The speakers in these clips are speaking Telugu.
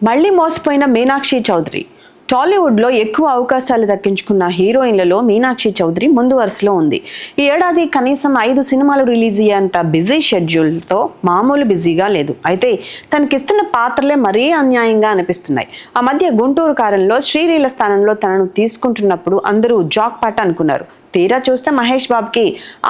మళ్ళీ మోసపోయిన మీనాక్షి చౌదరి. టాలీవుడ్లో ఎక్కువ అవకాశాలు దక్కించుకున్న హీరోయిన్లలో మీనాక్షి చౌదరి ముందు వరుసలో ఉంది. ఈ ఏడాది కనీసం 5 సినిమాలు రిలీజ్ అయ్యేంత బిజీ షెడ్యూల్తో మామూలు బిజీగా లేదు. అయితే తనకిస్తున్న పాత్రలే మరీ అన్యాయంగా అనిపిస్తున్నాయి. ఆ మధ్య గుంటూరు కారంలో శ్రీలీల స్థానంలో తనను తీసుకుంటున్నప్పుడు అందరూ జాక్ పాట అనుకున్నారు. తీరా చూస్తే మహేష్ బాబుకి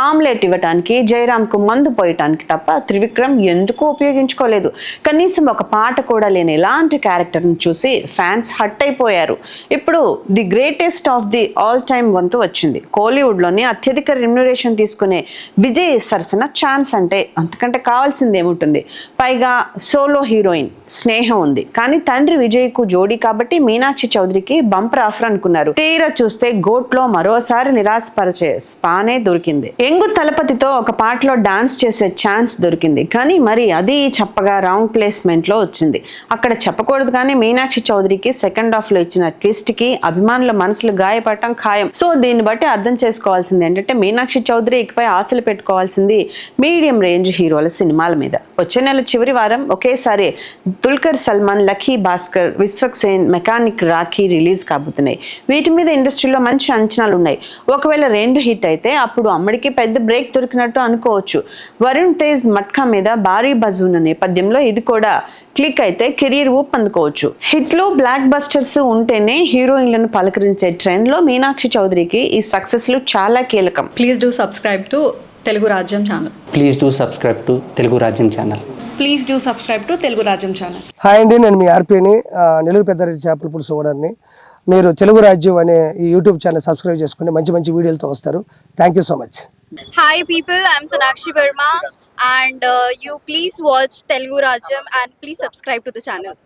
ఆమ్లెట్ ఇవ్వటానికి, జయరామ్కు మందు పోయటానికి తప్ప త్రివిక్రమ్ ఎందుకు ఉపయోగించుకోలేదు. కనీసం ఒక పాట కూడా లేని ఇలాంటి క్యారెక్టర్ని చూసి ఫ్యాన్స్ హట్ అయిపోయారు. ఇప్పుడు the greatest of the all time వంతు వచ్చింది. కోలీవుడ్లోని అత్యధిక రెమ్యునరేషన్ తీసుకునే విజయ్ సరసన ఛాన్స్ అంటే అంతకంటే కావాల్సింది ఏముంటుంది. పైగా సోలో హీరోయిన్ స్నేహం ఉంది. కానీ తండ్రి విజయ్కు జోడీ కాబట్టి మీనాక్షి చౌదరికి బంపర్ ఆఫర్ అనుకున్నారు. తీరా చూస్తే గోట్లో మరోసారి నిరాశపరిచే స్పానే దొరికింది. ఎంగు తలపతితో ఒక పాటలో డాన్స్ చేసే ఛాన్స్ దొరికింది. కానీ మరి అది చెప్పగా రాంగ్ ప్లేస్మెంట్ లో వచ్చింది. అక్కడ చెప్పకూడదు కానీ మీనాక్షి చౌదరికి సెకండ్ హాఫ్ లో ఇచ్చిన ట్విస్ట్ కి అభిమానుల మనసులు గాయపడటం ఖాయం. సో దీన్ని బట్టి అర్థం చేసుకోవాల్సింది ఏంటంటే మీనాక్షి చౌదరి ఇకపై ఆశలు పెట్టుకోవాల్సింది మీడియం రేంజ్ హీరోల సినిమాల మీద. వచ్చే నెల చివరి వారం ఒకేసారి Dulquer Salman, lucky Bhaskar, Vishwak Sen, mechanic Rakhi release కాబోతున్నాయి. వీటి మీద ఇండస్ట్రీలో మంచి అంచనాలు ఉన్నాయి. ఒకవేళ 2 హిట్ అయితే అప్పుడు అమ్మడికి పెద్ద బ్రేక్ దొరికినట్టు అనుకోవచ్చు. వరుణ్ తేజ్ మట్కా మీద భారీ బజ్ ఉన్న నేపథ్యంలో ఇది కూడా క్లిక్ అయితే కెరీర్ ఊపందుకోవచ్చు. హిట్లు, బ్లాక్ బస్టర్స్ ఉంటేనే హీరోయిన్లను పలకరించే ట్రెండ్ లో మీనాక్షి చౌదరికి ఈ సక్సెస్లు చాలా కీలకం. Please do subscribe to Telugu Rajyam channel. Please do subscribe to Telugu Rajyam channel. Please do subscribe to Telugu Rajyam channel. Hi అండి, నేను మీ ఆర్పీని, నెల్లూరు పెద్దారెడ్డి చేపల పులుసు ఓనర్ని. మీరు తెలుగు రాజ్యం అనే ఈ యూట్యూబ్ ఛానల్ సబ్స్క్రైబ్ చేసుకుని మంచి మంచి వీడియోలతో వస్తారు. Thank you so much. Hi people, I'm Sonakshi Verma and you please watch Telugu Rajyam and please subscribe to the channel.